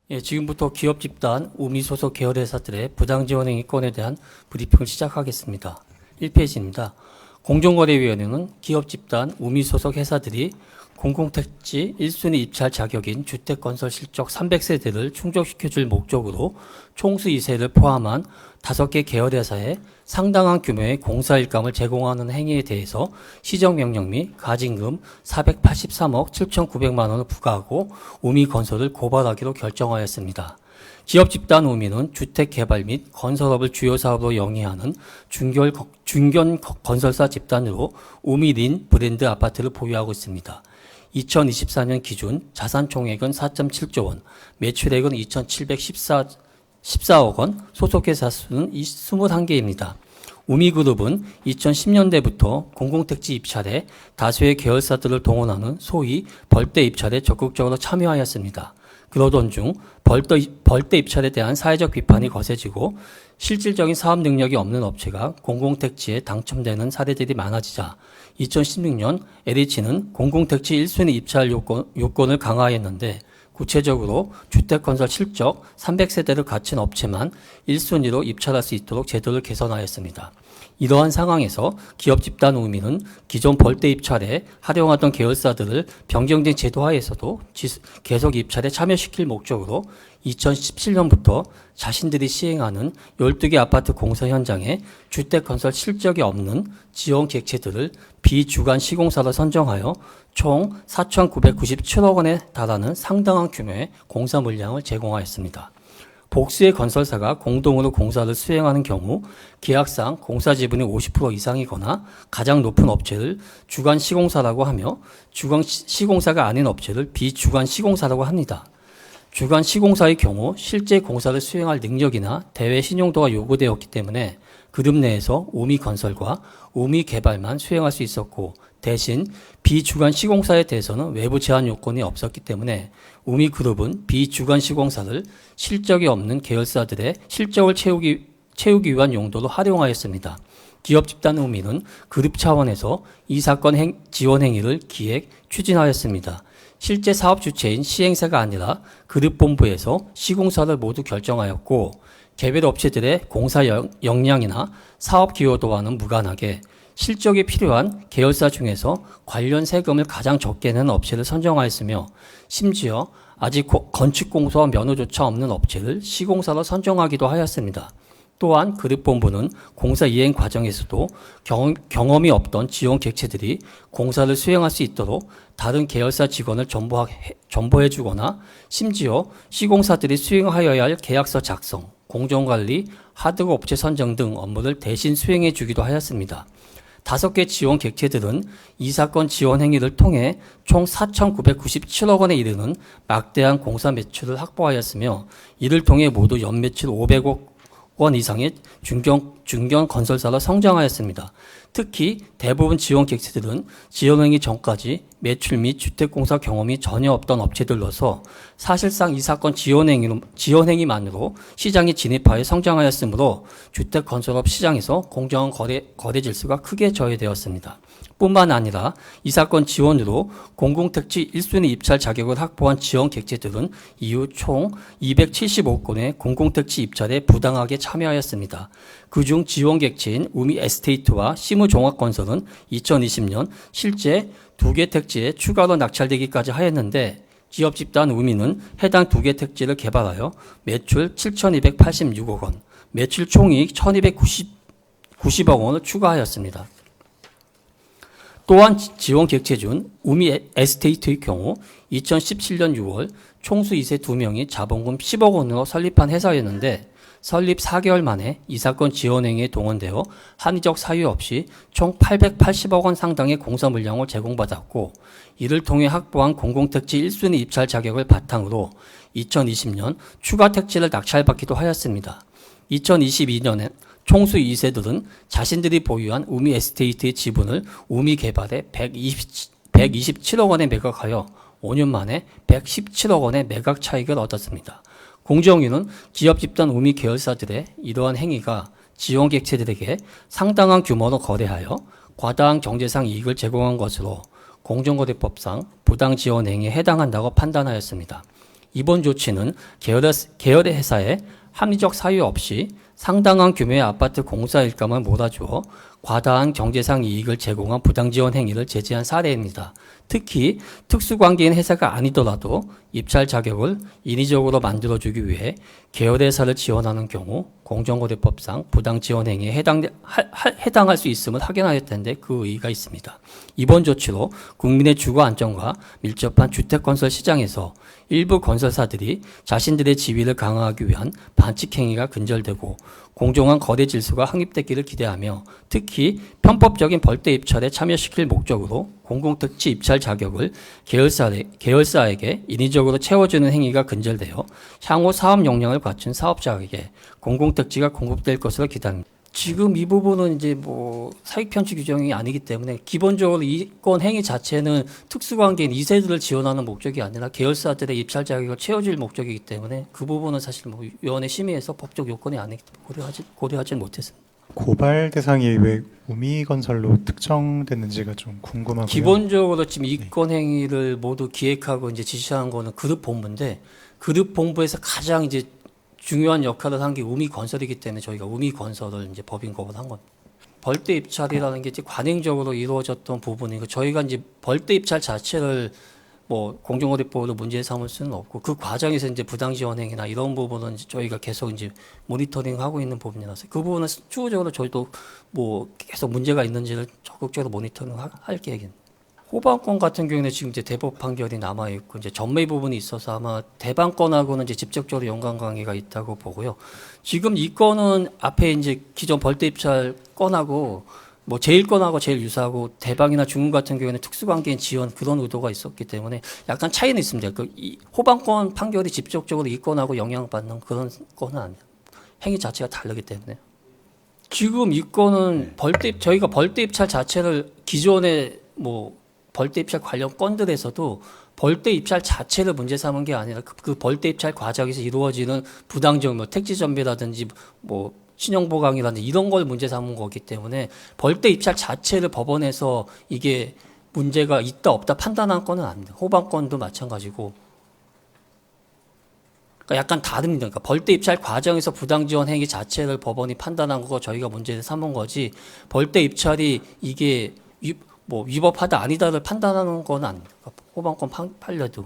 지금부터 기업 집단 우미 소속 계열회사들의 부당지원행위 건에 대한 브리핑을 시작하겠습니다. 1페이지입니다. 공정거래위원회는 기업 집단 우미 소속 회사들이 공공택지 1순위 입찰 자격인 주택건설 실적 300세대를 충족시켜줄 목적으로 총수 2세를 포함한 5개 계열회사에 상당한 규모의 공사일감을 제공하는 행위에 대해서 시정명령 및 가징금 483억 7,900만 원을 부과하고 우미건설을 고발하기로 결정하였습니다. 기업 집단 우미는 주택개발 및 건설업을 주요 사업으로 영위하는 중견 건설사 집단으로 우미린 브랜드 아파트를 보유하고 있습니다. 2024년 기준 자산 총액은 4.7조 원, 매출액은 2,714억 원, 소속회사 수는 21개입니다. 우미그룹은 2010년대부터 공공택지 입찰에 다수의 계열사들을 동원하는 소위 벌떼 입찰에 적극적으로 참여하였습니다. 그러던 중 벌떼 입찰에 대한 사회적 비판이 거세지고 실질적인 사업 능력이 없는 업체가 공공택지에 당첨되는 사례들이 많아지자 2016년 LH는 공공택지 1순위 입찰 요건을 강화했는데 구체적으로 주택건설 실적 300세대를 갖춘 업체만 1순위로 입찰할 수 있도록 제도를 개선하였습니다. 이러한 상황에서 기업 집단 우미는 기존 벌떼 입찰에 활용하던 계열사들을 변경된 제도 하에서도 계속 입찰에 참여시킬 목적으로 2017년부터 자신들이 시행하는 12개 아파트 공사 현장에 주택건설 실적이 없는 지원 객체들을 비주간 시공사로 선정하여 총 4,997억 원에 달하는 상당한 규모의 공사 물량을 제공하였습니다. 복수의 건설사가 공동으로 공사를 수행하는 경우 계약상 공사 지분이 50% 이상이거나 가장 높은 업체를 주간 시공사라고 하며 주간 시공사가 아닌 업체를 비주간 시공사라고 합니다. 주간 시공사의 경우 실제 공사를 수행할 능력이나 대외 신용도가 요구되었기 때문에 그룹 내에서 우미건설과 우미개발만 수행할 수 있었고 대신 비주간 시공사에 대해서는 외부 제한 요건이 없었기 때문에 우미그룹은 비주간 시공사를 실적이 없는 계열사들의 실적을 채우기 위한 용도로 활용하였습니다. 기업 집단 우미는 그룹 차원에서 이 사건 지원 행위를 기획, 추진하였습니다. 실제 사업 주체인 시행사가 아니라 그룹본부에서 시공사를 모두 결정하였고 개별 업체들의 공사 역량이나 사업 기여도와는 무관하게 실적이 필요한 계열사 중에서 관련 세금을 가장 적게 내는 업체를 선정하였으며 심지어 아직 건축공사와 면허조차 없는 업체를 시공사로 선정하기도 하였습니다. 또한 그룹본부는 공사 이행 과정에서도 경험이 없던 지원 객체들이 공사를 수행할 수 있도록 다른 계열사 직원을 전보해주거나 심지어 시공사들이 수행하여야 할 계약서 작성, 공정관리, 하드웨어 업체 선정 등 업무를 대신 수행해 주기도 하였습니다. 5개 지원 객체들은 이 사건 지원 행위를 통해 총 4,997억 원에 이르는 막대한 공사 매출을 확보하였으며 이를 통해 모두 연매출 500억 원 이상의 중견 건설사로 성장하였습니다. 특히 대부분 지원 객체들은 지원행위 전까지 매출 및 주택공사 경험이 전혀 없던 업체들로서 사실상 이 사건 지원행위만으로 시장에 진입하여 성장하였으므로 주택건설업 시장에서 공정한 거래 질서가 크게 저해되었습니다. 뿐만 아니라 이 사건 지원으로 공공택지 1순위 입찰 자격을 확보한 지원 객체들은 이후 총 275건의 공공택지 입찰에 부당하게 참여하였습니다. 그중 지원 객체인 우미 에스테이트와 시무종합건설은 2020년 실제 2개 택지에 추가로 낙찰되기까지 하였는데 기업 집단 우미는 해당 2개 택지를 개발하여 매출 7,286억 원, 매출 총이익 1,290억 원을 추가하였습니다. 또한 지원 객체 중 우미 에스테이트의 경우 2017년 6월 총수 2세 2명이 자본금 10억 원으로 설립한 회사였는데 설립 4개월 만에 이 사건 지원행위에 동원되어 합리적 사유 없이 총 880억 원 상당의 공사 물량을 제공받았고 이를 통해 확보한 공공택지 1순위 입찰 자격을 바탕으로 2020년 추가 택지를 낙찰받기도 하였습니다. 2022년엔 총수 2세들은 자신들이 보유한 우미 에스테이트의 지분을 우미 개발에 127억 원에 매각하여 5년 만에 117억 원의 매각 차익을 얻었습니다. 공정위는 기업 집단 우미 계열사들의 이러한 행위가 지원 객체들에게 상당한 규모로 거래하여 과다한 경제상 이익을 제공한 것으로 공정거래법상 부당 지원 행위에 해당한다고 판단하였습니다. 이번 조치는 계열의 회사에 합리적 사유 없이 상당한 규모의 아파트 공사 일감을 몰아주어 과다한 경제상 이익을 제공한 부당지원 행위를 제재한 사례입니다. 특히 특수관계인 회사가 아니더라도 입찰 자격을 인위적으로 만들어주기 위해 계열회사를 지원하는 경우 공정거래법상 부당지원 행위에 해당할 수 있음을 확인하였다는데 그 의의가 있습니다. 이번 조치로 국민의 주거 안정과 밀접한 주택건설 시장에서 일부 건설사들이 자신들의 지위를 강화하기 위한 반칙 행위가 근절되고 공정한 거래 질서가 확립되기를 기대하며 특히 편법적인 벌떼 입찰에 참여시킬 목적으로 공공택지 입찰 자격을 계열사에게 인위적으로 채워주는 행위가 근절되어 향후 사업 역량을 갖춘 사업자에게 공공택지가 공급될 것으로 기대합니다. 지금 이 부분은 이제 뭐 사익 편취 규정이 아니기 때문에 기본적으로 이권 행위 자체는 특수관계인 2세들을 지원하는 목적이 아니라 계열사들의 입찰 자격을 채워줄 목적이기 때문에 그 부분은 사실 뭐 위원회 심의에서 법적 요건이 아니기 때문에 고려하지 못했습니다. 고발 대상이 왜 우미건설로 특정됐는지가 좀 궁금하고요. 기본적으로 지금 이권 행위를 모두 기획하고 이제 지시한 거는 그룹 본부인데 그룹 본부에서 가장 이제 중요한 역할을 한 게 우미건설이기 때문에 저희가 우미건설을 이제 법인 거부한 겁니다. 벌떼 입찰이라는 게 이제 관행적으로 이루어졌던 부분이고 저희가 이제 벌떼 입찰 자체를 뭐 공정거래법으로 문제 삼을 수는 없고 그 과정에서 이제 부당지원 행위나 이런 부분은 이제 저희가 계속 이제 모니터링하고 있는 부분이라서 그 부분은 추후적으로 저희도 뭐 계속 문제가 있는지를 적극적으로 모니터링할 계획입니다. 호반권 같은 경우는 지금 이제 대법 판결이 남아 있고 이제 전매 부분이 있어서 아마 대반권하고는 이제 직접적으로 연관 관계가 있다고 보고요. 지금 이 건은 앞에 이제 기존 벌떼 입찰 건하고 뭐 제일 건하고 제일 유사하고 대방이나 중국 같은 경우에는 특수관계인 지원 그런 의도가 있었기 때문에 약간 차이는 있습니다. 이 호반권 판결이 직접적으로 이 건하고 영향받는 그런 건은 아니에요. 행위 자체가 다르기 때문에. 지금 이 건은 저희가 벌떼 입찰 자체를 기존에 뭐 벌떼 입찰 관련 건들에서도 벌떼 입찰 자체를 문제 삼은 게 아니라 그 벌떼 입찰 과정에서 이루어지는 부당적 뭐 택지 전배라든지 뭐 신용보강이라든지 이런 걸 문제 삼은 거기 때문에 벌떼 입찰 자체를 법원에서 이게 문제가 있다 없다 판단한 건은 아닙니다. 호반권도 마찬가지고. 그러니까 약간 다릅니다. 그러니까 벌떼 입찰 과정에서 부당지원 행위 자체를 법원이 판단한 거고 저희가 문제를 삼은 거지 벌떼 입찰이 이게 뭐 위법하다 아니다를 판단하는 건 아닙니다. 호반권 판례도.